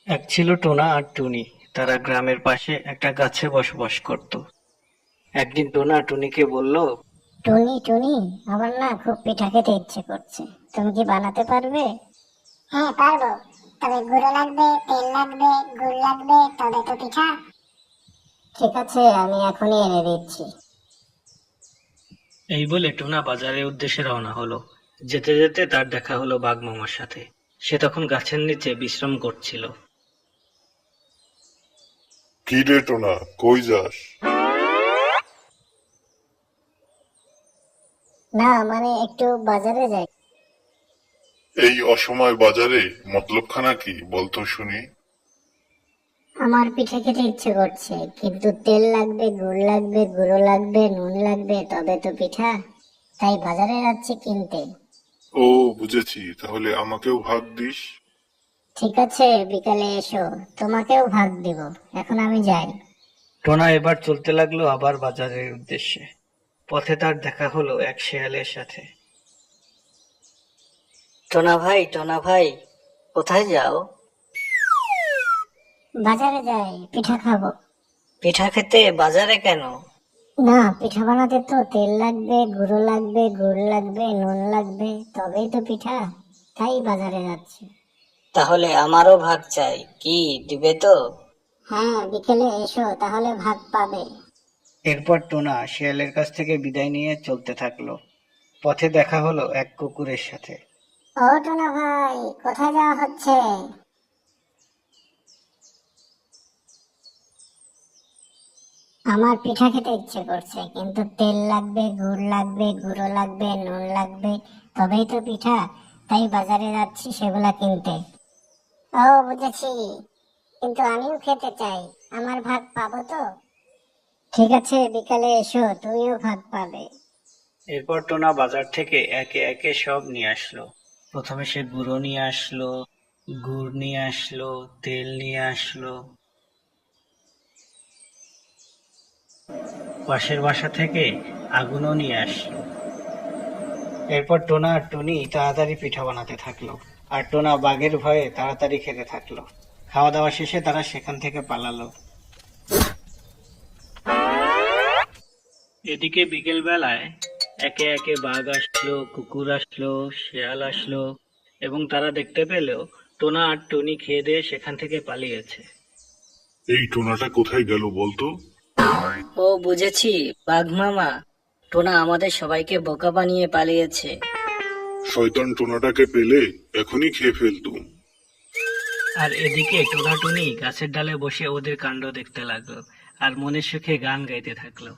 এক ছিল টোনা আর টুনি। তারা গ্রামের পাশে একটা গাছে বসবাস করত। একদিন টোনা টুনিকে বলল, টুনি টুনি, আমার না খুব পিঠা খেতে ইচ্ছে করছে। তুমি কি বানাতে পারবে? হ্যাঁ পারবো, তবে গুঁড়ো লাগবে, তেল লাগবে, গুড় লাগবে, তবে তো পিঠা। ঠিক আছে, আমি এখনই এনে দিচ্ছি। এই বলে টোনা বাজারের উদ্দেশ্যে রওনা হলো। যেতে যেতে তার দেখা হলো বাঘ মামার সাথে। সে তখন গাছের নিচে বিশ্রাম করছিল। কি রে টোনা, কই যাস? না মানে একটু বাজারে যাই। এই অসময় বাজারে মতলবখানা কি বলতো শুনি? আমার পিঠে খেতে ইচ্ছে করছে, কিন্তু তেল লাগবে, গুড় লাগবে, গুঁড়ো লাগবে, নুন লাগবে, তবে তো পিঠা। তাই বাজারে যাচ্ছি কিনতে। ও বুঝেছি, তাহলে আমাকেও ভাগ দিস। ঠিক আছে, বিকালে এসো, তোমাকেও ভাগ দিব। এখন আমি যাই। টোনা এবার চলতে লাগলো আবার বাজারের উদ্দেশ্যে। পথে তার দেখা হলো এক শেয়ালের সাথে। টোনা ভাই, কোথায় যাও? বাজারে যাই, পিঠা খাবো। পিঠা খেতে বাজারে কেন? না, পিঠা বানাতে তো তেল লাগবে, গুঁড়ো লাগবে, গুড় লাগবে, নুন লাগবে, তবেই তো পিঠা। তাই বাজারে যাচ্ছি। তাহলে আমারও ভাগ চাই, কি দিবে তো? হ্যাঁ, বিকেলে এসো, তাহলে ভাগ পাবে। এরপর টোনা শিয়ালের কাছ থেকে বিদায় নিয়ে চলতে থাকলো। পথে দেখা হলো এক কুকুরের সাথে। ও টোনা ভাই, কোথায় যাওয়া হচ্ছে? আমার পিঠা খেতে ইচ্ছে করছে, কিন্তু তেল লাগবে, গুড় লাগবে, গুঁড়ো লাগবে, নুন লাগবে, তবেই তো পিঠা। তাই বাজারে যাচ্ছি সেগুলা কিনতে। ও বুঝেছি, কিন্তু আমিও খেতে চাই। আমার ভাগ পাবো তো? ঠিক আছে, বিকালে এসো, তুমিও ভাগ পাবে। এরপর টোনা বাজার থেকে একে একে সব নিয়ে আসলো। প্রথমে সে গুঁড়ো নিয়ে আসলো, গুড় নিয়ে আসলো, তেল নিয়ে আসলো। পাশের বাসা থেকে আগুনও নিয়ে আসলো। এরপর টোনা আর টুনি তাড়াতাড়ি পিঠা বানাতে থাকলো, আর টোনা বাঘের ভয়ে তাড়াতাড়ি খেতে থাকলো। খাওয়া দাওয়া শেষে তারা সেখান থেকে পালালো। এদিকে বিকেল বেলায় একে একে বাঘ আসলো, কুকুর আসলো, শেয়াল আসলো, এবং তারা দেখতে পেলেও টোনা আর টুনি খেয়ে দিয়ে সেখান থেকে পালিয়েছে। এই টোনাটা কোথায় গেল বলতো? ও বুঝেছি, বাঘ মামা। টোনা আমাদের সবাইকে বোকা বানিয়ে পালিয়েছে। শয়তান টোনাটাকে পেলে এখনই খেয়ে ফেলতুম। আর এদিকে টোনা টুনি গাছের ডালে বসে ওদের কাণ্ড দেখতে লাগলো, আর মনের সুখে গান গাইতে থাকলো।